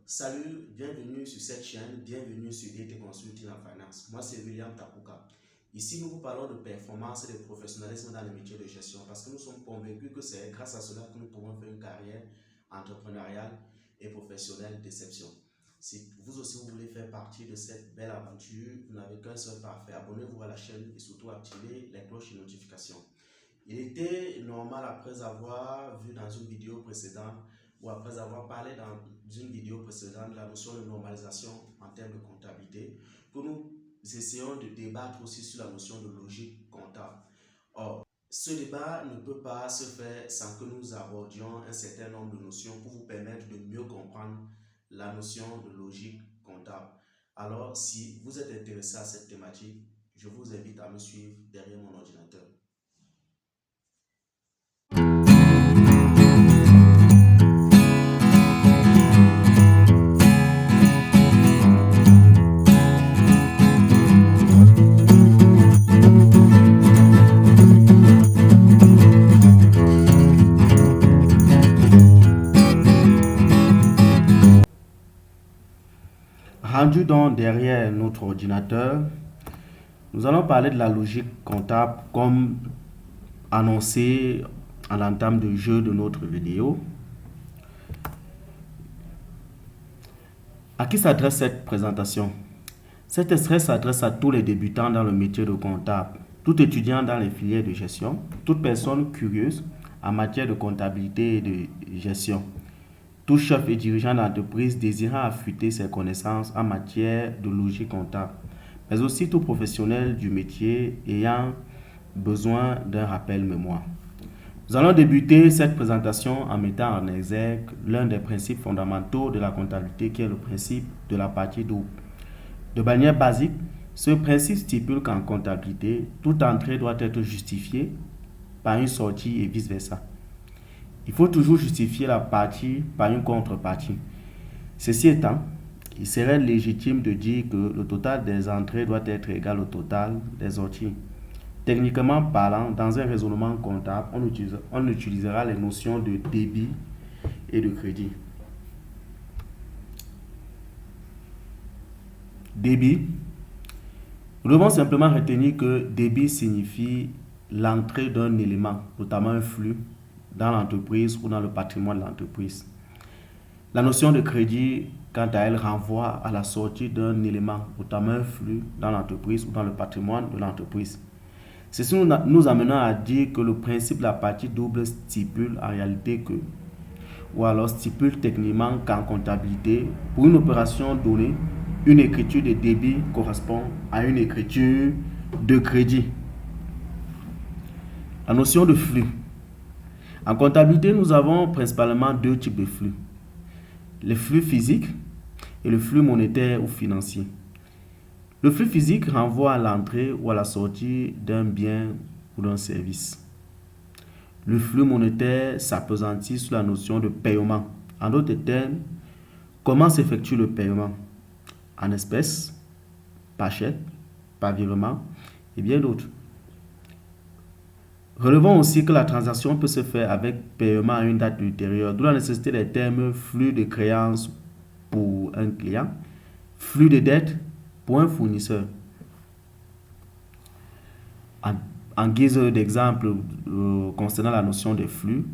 Salut, bienvenue sur cette chaîne, bienvenue sur DT Consulting en Finance. Moi, c'est William Tapuka. Ici, nous vous parlons de performance et de professionnalisme dans le métier de gestion parce que nous sommes convaincus que c'est grâce à cela que nous pouvons faire une carrière entrepreneuriale et professionnelle d'exception. Si vous aussi vous voulez faire partie de cette belle aventure, vous n'avez qu'un seul pas à faire. Abonnez-vous à la chaîne et surtout activez les cloches de notification. Il était normal, après avoir vu dans une vidéo précédente ou après avoir parlé dans une vidéo précédente de la notion de normalisation en termes de comptabilité, que nous essayons de débattre aussi sur la notion de logique comptable. Or, ce débat ne peut pas se faire sans que nous abordions un certain nombre de notions pour vous permettre de mieux comprendre la notion de logique comptable. Alors, si vous êtes intéressé à cette thématique, je vous invite à me suivre derrière mon ordinateur. Rendu donc derrière notre ordinateur, nous allons parler de la logique comptable comme annoncé à l'entame de jeu de notre vidéo. À qui s'adresse cette présentation? Cet extrait s'adresse à tous les débutants dans le métier de comptable, tout étudiant dans les filières de gestion, toute personne curieuse en matière de comptabilité et de gestion, tout chef et dirigeant d'entreprise désirant affûter ses connaissances en matière de logique comptable, mais aussi tout professionnel du métier ayant besoin d'un rappel mémoire. Nous allons débuter cette présentation en mettant en exergue l'un des principes fondamentaux de la comptabilité qui est le principe de la partie double. De manière basique, ce principe stipule qu'en comptabilité, toute entrée doit être justifiée par une sortie et vice-versa. Il faut toujours justifier la partie par une contrepartie. Ceci étant, il serait légitime de dire que le total des entrées doit être égal au total des sorties. Techniquement parlant, dans un raisonnement comptable, on utilisera les notions de débit et de crédit. Débit, nous devons simplement retenir que débit signifie l'entrée d'un élément, notamment un flux, dans l'entreprise ou dans le patrimoine de l'entreprise. La notion de crédit, quant à elle, renvoie à la sortie d'un élément, notamment un flux, dans l'entreprise ou dans le patrimoine de l'entreprise. Ceci nous amenant à dire que le principe de la partie double stipule en réalité que, ou alors stipule techniquement qu'en comptabilité, pour une opération donnée, une écriture de débit correspond à une écriture de crédit. La notion de flux. En comptabilité, nous avons principalement deux types de flux. Le flux physique et le flux monétaire ou financier. Le flux physique renvoie à l'entrée ou à la sortie d'un bien ou d'un service. Le flux monétaire s'appesantit sur la notion de paiement. En d'autres termes, comment s'effectue le paiement? En espèces, par chèque, par virement et bien d'autres. Relevons aussi que la transaction peut se faire avec paiement à une date ultérieure, d'où la nécessité des termes flux de créances pour un client, flux de dette pour un fournisseur. En guise d'exemple concernant la notion de flux,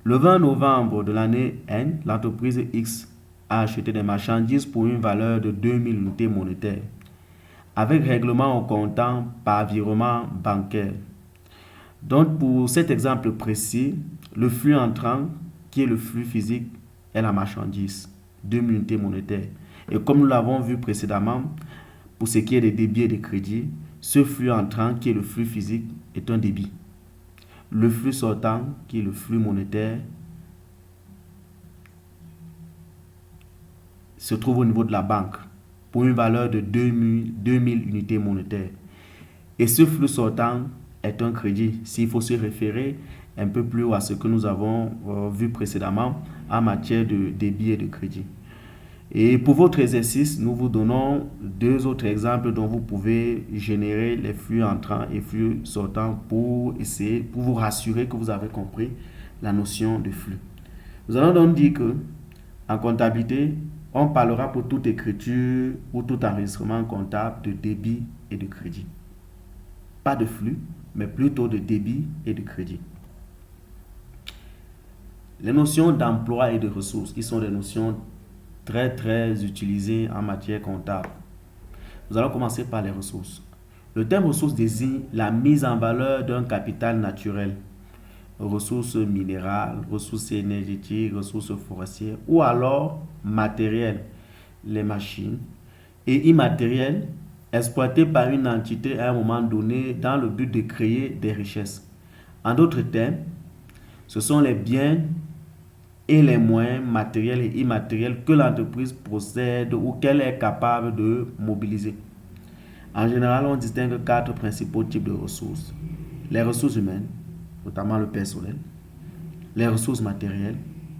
le 20 novembre de l'année N, l'entreprise X a acheté des marchandises pour une valeur de 2000 unités monétaires, avec règlement au comptant par virement bancaire. Donc, pour cet exemple précis, le flux entrant, qui est le flux physique, est la marchandise, 2000 unités monétaires. Et comme nous l'avons vu précédemment, pour ce qui est des débits et des crédits, ce flux entrant, qui est le flux physique, est un débit. Le flux sortant, qui est le flux monétaire, se trouve au niveau de la banque pour une valeur de 2000 unités monétaires. Et ce flux sortant est un crédit, s'il faut se référer un peu plus haut à ce que nous avons vu précédemment en matière de débit et de crédit. Et pour votre exercice, nous vous donnons deux autres exemples dont vous pouvez générer les flux entrants et flux sortants pour vous rassurer que vous avez compris la notion de flux. Nous allons donc dire que En comptabilité, on parlera pour toute écriture ou tout enregistrement comptable de débit et de crédit. Pas de flux, mais plutôt de débit et de crédit. Les notions d'emploi et de ressources, qui sont des notions très utilisées en matière comptable. Nous allons commencer par les ressources. Le terme ressources désigne la mise en valeur d'un capital naturel, ressources minérales, ressources énergétiques, ressources forestières ou alors matérielles, les machines, et immatérielles exploitées par une entité à un moment donné dans le but de créer des richesses. En d'autres termes, ce sont les biens et les moyens matériels et immatériels que l'entreprise possède ou qu'elle est capable de mobiliser. En général, on distingue quatre principaux types de ressources. Les ressources humaines, notamment le personnel, les ressources matérielles,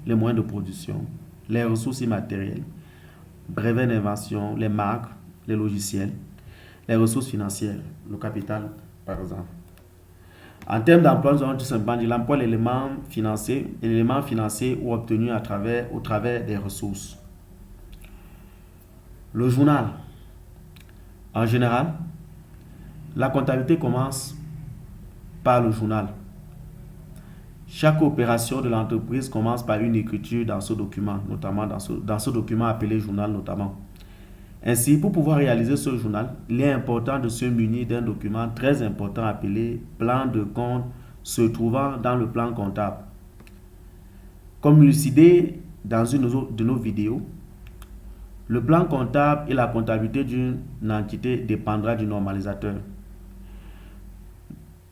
les moyens de production, les ressources immatérielles, brevets d'invention, les marques, les logiciels, les ressources financières, le capital par exemple. En termes d'emploi, nous allons tout simplement dire l'emploi de l'élément financier ou obtenu au travers des ressources. Le journal. En général, la comptabilité commence par le journal. Chaque opération de l'entreprise commence par une écriture dans ce document, notamment dans ce document appelé journal notamment. Ainsi, pour pouvoir réaliser ce journal, il est important de se munir d'un document très important appelé plan de compte se trouvant dans le plan comptable. Comme élucidé dans une de nos vidéos, le plan comptable et la comptabilité d'une entité dépendra du normalisateur.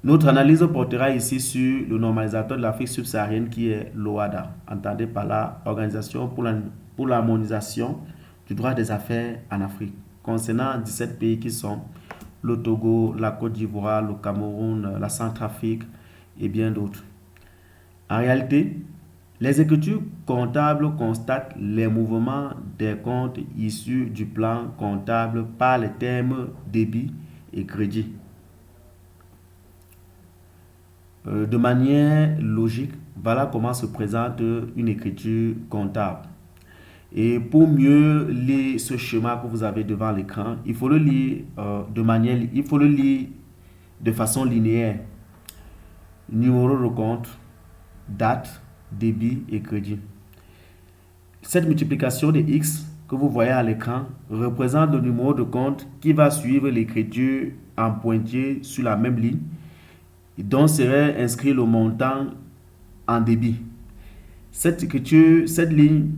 Notre analyse portera ici sur le normalisateur de l'Afrique subsaharienne qui est l'OHADA, entendez par là Organisation pour l'harmonisation du droit des affaires en Afrique, concernant 17 pays qui sont le Togo, la Côte d'Ivoire, le Cameroun, la Centrafrique et bien d'autres. En réalité, les écritures comptables constatent les mouvements des comptes issus du plan comptable par les termes débit et crédit. De manière logique, voilà comment se présente une écriture comptable. Et pour mieux lire ce schéma que vous avez devant l'écran, il faut le lire de façon linéaire. Numéro de compte, date, débit et crédit. Cette multiplication de X que vous voyez à l'écran représente le numéro de compte qui va suivre l'écriture en pointillé sur la même ligne, dont serait inscrit le montant en débit. Cette ligne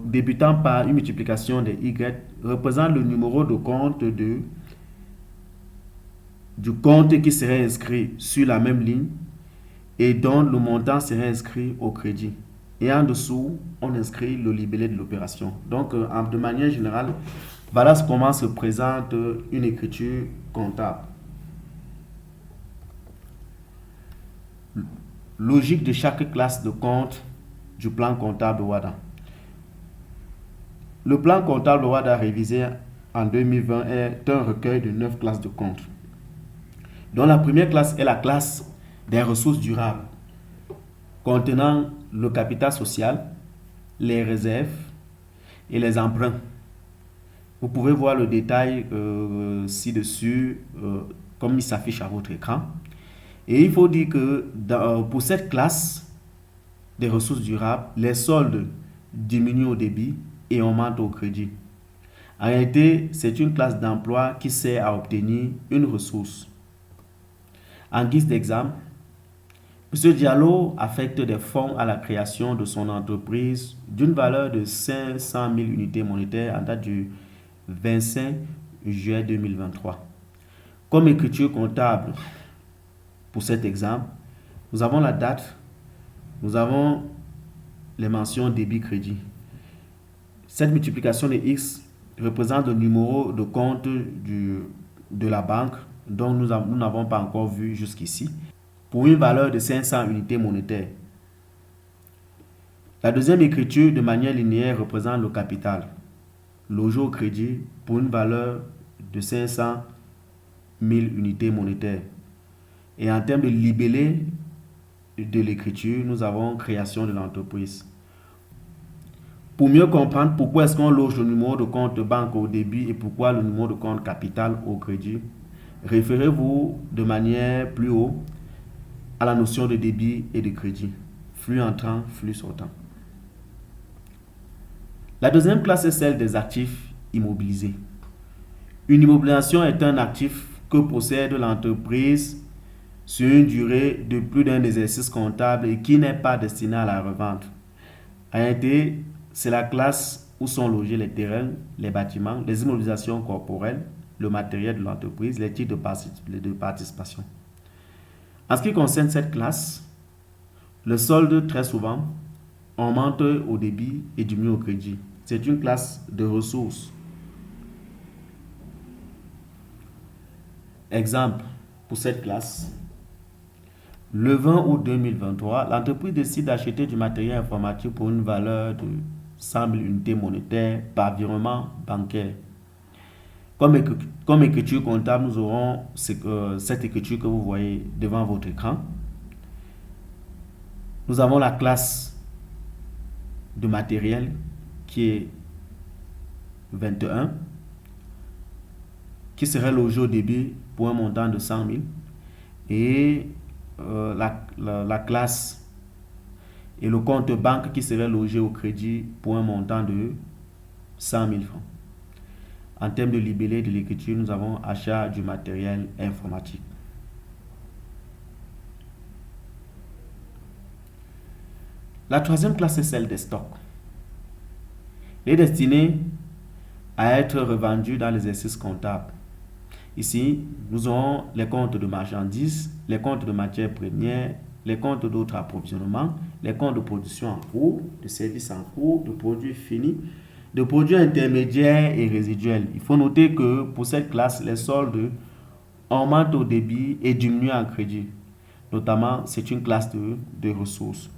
débutant par une multiplication de Y représente le numéro de compte du compte qui serait inscrit sur la même ligne et dont le montant serait inscrit au crédit. Et en dessous, on inscrit le libellé de l'opération. Donc, de manière générale, voilà comment se présente une écriture comptable. Logique de chaque classe de compte du plan comptable de WADA. Le plan comptable de WADA révisé en 2020 est un recueil de 9 classes de comptes, dont la première classe est la classe des ressources durables, contenant le capital social, les réserves et les emprunts. Vous pouvez voir le détail ci-dessus, comme il s'affiche à votre écran. Et il faut dire que pour cette classe des ressources durables, les soldes diminuent au débit et augmentent au crédit. En réalité, c'est une classe d'emploi qui sert à obtenir une ressource. En guise d'exemple, M. Diallo affecte des fonds à la création de son entreprise d'une valeur de 500 000 unités monétaires en date du 25 juillet 2023. Comme écriture comptable, pour cet exemple, nous avons la date, nous avons les mentions débit-crédit. Cette multiplication de X représente le numéro de compte de la banque dont nous n'avons pas encore vu jusqu'ici, pour une valeur de 500 unités monétaires. La deuxième écriture de manière linéaire représente le capital, logé au crédit pour une valeur de 500 000 unités monétaires. Et en termes de libellé de l'écriture, nous avons création de l'entreprise. Pour mieux comprendre pourquoi est-ce qu'on loge le numéro de compte banque au débit et pourquoi le numéro de compte capital au crédit, référez-vous de manière plus haut à la notion de débit et de crédit. Flux entrant, flux sortant. La deuxième classe est celle des actifs immobilisés. Une immobilisation est un actif que possède l'entreprise sur une durée de plus d'un exercice comptable et qui n'est pas destiné à la revente. En réalité, c'est la classe où sont logés les terrains, les bâtiments, les immobilisations corporelles, le matériel de l'entreprise, les titres de participation. En ce qui concerne cette classe, le solde très souvent augmente au débit et diminue au crédit. C'est une classe de ressources. Exemple pour cette classe. Le 20 août 2023, l'entreprise décide d'acheter du matériel informatique pour une valeur de 100 000 unités monétaires par virement bancaire. Comme écriture comptable, nous aurons cette écriture que vous voyez devant votre écran. Nous avons la classe de matériel qui est 21, qui serait logé au débit pour un montant de 100 000. Et la classe et le compte banque qui serait logé au crédit pour un montant de 100 000 francs. En termes de libellé de l'écriture, nous avons achat du matériel informatique. La troisième classe est celle des stocks. Elle est destinée à être revendue dans l'exercice comptable. Ici, nous aurons les comptes de marchandises, les comptes de matières premières, les comptes d'autres approvisionnements, les comptes de production en cours, de services en cours, de produits finis, de produits intermédiaires et résiduels. Il faut noter que pour cette classe, les soldes augmentent au débit et diminuent en crédit. Notamment, c'est une classe de ressources.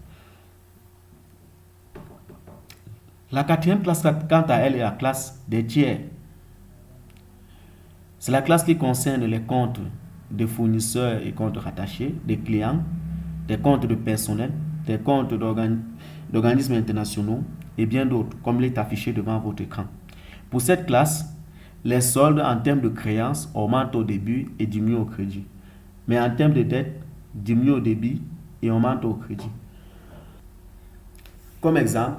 La quatrième classe, quant à elle, est la classe des tiers. C'est la classe qui concerne les comptes de fournisseurs et comptes rattachés, des clients, des comptes de personnel, des comptes d'organismes internationaux et bien d'autres, comme il est affiché devant votre écran. Pour cette classe, les soldes en termes de créances augmentent au début et diminuent au crédit. Mais en termes de dette, diminuent au débit et augmentent au crédit. Comme exemple,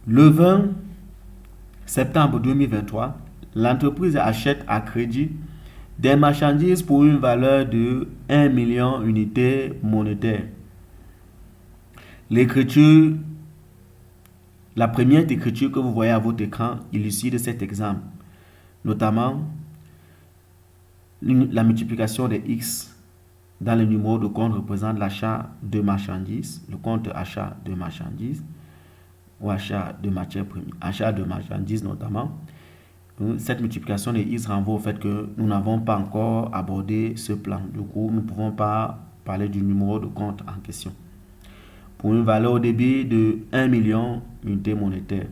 le 20 septembre 2023, l'entreprise achète à crédit des marchandises pour une valeur de 1 million d'unités monétaires. L'écriture, la première écriture que vous voyez à votre écran illustre cet exemple, notamment la multiplication des X dans le numéro de compte représente l'achat de marchandises, le compte achat de marchandises ou achat de matières premières, achat de marchandises notamment. Cette multiplication des X renvoie au fait que nous n'avons pas encore abordé ce plan. Du coup, nous ne pouvons pas parler du numéro de compte en question. Pour une valeur au débit de 1 million d'unités monétaires.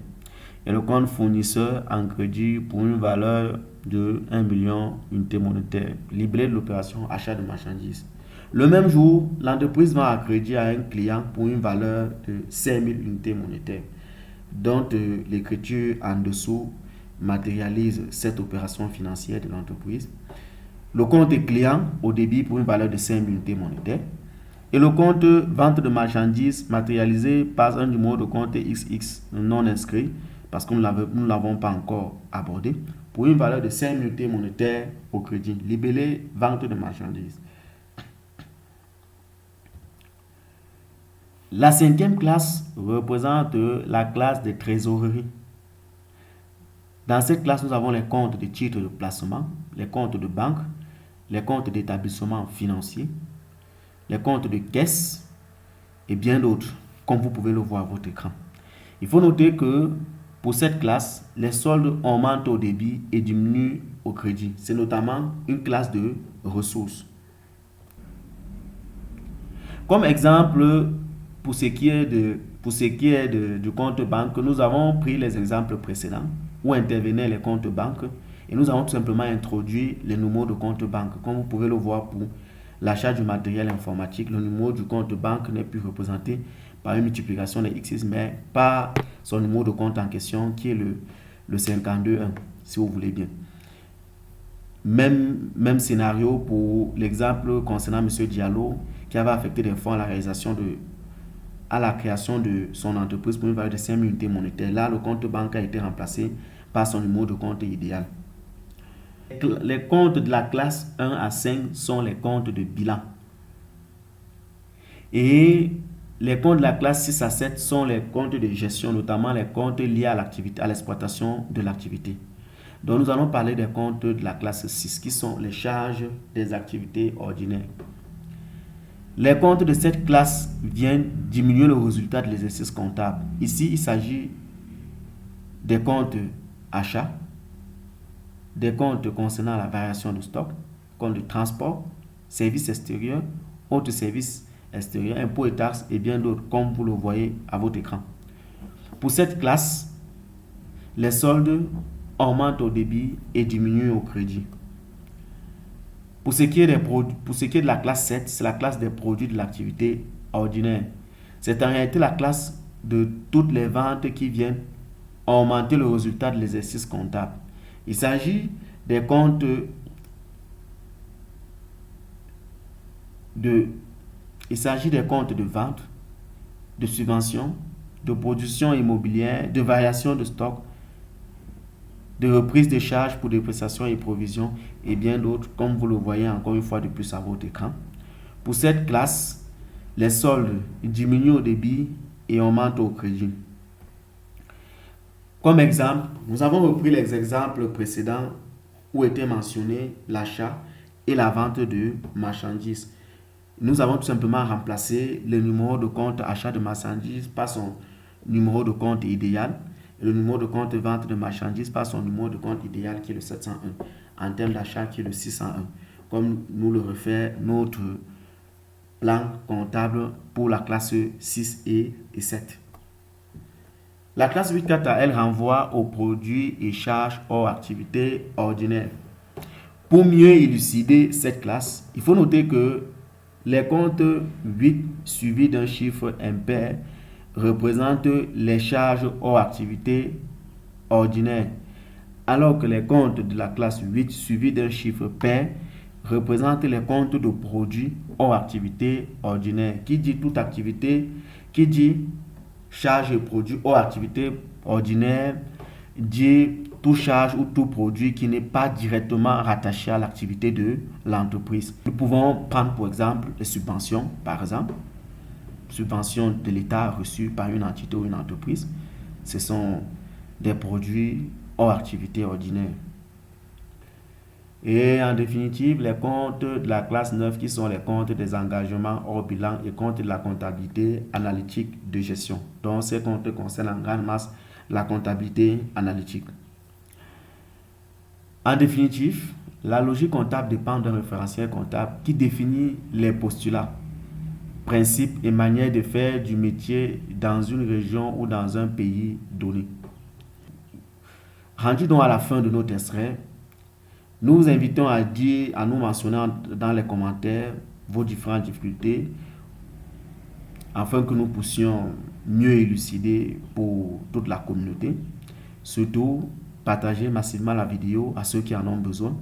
Et le compte fournisseur en crédit pour une valeur de 1 million d'unités monétaires. Libellé de l'opération achat de marchandises. Le même jour, l'entreprise vend à crédit à un client pour une valeur de 5 000 unités monétaires, dont l'écriture en dessous matérialise cette opération financière de l'entreprise. Le compte client au débit pour une valeur de 5 000 unités monétaires. Et le compte vente de marchandises matérialisé par un numéro de compte XX non inscrit, parce que nous ne l'avons pas encore abordé, pour une valeur de 5 000 unités monétaires au crédit. Libellé vente de marchandises. La cinquième classe représente la classe des trésoreries. Dans cette classe, nous avons les comptes de titres de placement, les comptes de banque, les comptes d'établissement financier, les comptes de caisse et bien d'autres, comme vous pouvez le voir à votre écran. Il faut noter que pour cette classe, les soldes augmentent au débit et diminuent au crédit. C'est notamment une classe de ressources. Comme exemple, pour ce qui est du compte banque, nous avons pris les exemples précédents où intervenaient les comptes banques et nous avons tout simplement introduit les numéros de compte banque. Comme vous pouvez le voir pour l'achat du matériel informatique, le numéro du compte banque n'est plus représenté par une multiplication de x, mais pas son numéro de compte en question qui est le 52.1, si vous voulez bien. Même scénario pour l'exemple concernant M. Diallo qui avait affecté des fonds à la création de son entreprise pour une valeur de 5 000 unités monétaires. Là, le compte bancaire a été remplacé par son numéro de compte idéal. Les comptes de la classe 1 à 5 sont les comptes de bilan. Et les comptes de la classe 6 à 7 sont les comptes de gestion, notamment les comptes liés à l'activité, à l'exploitation de l'activité. Donc nous allons parler des comptes de la classe 6 qui sont les charges des activités ordinaires. Les comptes de cette classe viennent diminuer le résultat de l'exercice comptable. Ici, il s'agit des comptes achats, des comptes concernant la variation de stock, comptes de transport, services extérieurs, autres services extérieurs, impôts et taxes et bien d'autres, comme vous le voyez à votre écran. Pour cette classe, les soldes augmentent au débit et diminuent au crédit. Pour ce qui est de la classe 7, c'est la classe des produits de l'activité ordinaire. C'est en réalité la classe de toutes les ventes qui viennent augmenter le résultat de l'exercice comptable. Il s'agit des comptes de vente, de subvention, de production immobilière, de variation de stock, de reprise de charges pour dépréciation et provisions et bien d'autres, comme vous le voyez encore une fois de plus à votre écran. Pour cette classe, les soldes diminuent au débit et augmentent au crédit. Comme exemple, nous avons repris les exemples précédents où étaient mentionnés l'achat et la vente de marchandises. Nous avons tout simplement remplacé le numéro de compte achat de marchandises par son numéro de compte idéal et le numéro de compte vente de marchandises par son numéro de compte idéal qui est le 701, en termes d'achat qui est le 601, comme nous le refait notre plan comptable pour la classe 6 et 7. La classe 8, quant à elle, renvoie aux produits et charges hors activité ordinaire. Pour mieux élucider cette classe, il faut noter que les comptes 8 suivis d'un chiffre impair représentent les charges hors activité ordinaire, alors que les comptes de la classe 8 suivis d'un chiffre pair représentent les comptes de produits hors activité ordinaire. Qui dit toute activité, qui dit charge et produit hors activité ordinaire, dit tout charge ou tout produit qui n'est pas directement rattaché à l'activité de l'entreprise. Nous pouvons prendre pour exemple les subventions, par exemple, subventions de l'État reçues par une entité ou une entreprise. Ce sont des produits hors activité ordinaire. Et en définitive, les comptes de la classe 9 qui sont les comptes des engagements hors bilan et comptes de la comptabilité analytique de gestion. Donc ces comptes concernent en grande masse la comptabilité analytique. En définitive, la logique comptable dépend d'un référentiel comptable qui définit les postulats, principes et manières de faire du métier dans une région ou dans un pays donné. Rendu donc à la fin de notre extrait, nous vous invitons à nous mentionner dans les commentaires vos différentes difficultés afin que nous puissions mieux élucider pour toute la communauté. Surtout, partagez massivement la vidéo à ceux qui en ont besoin.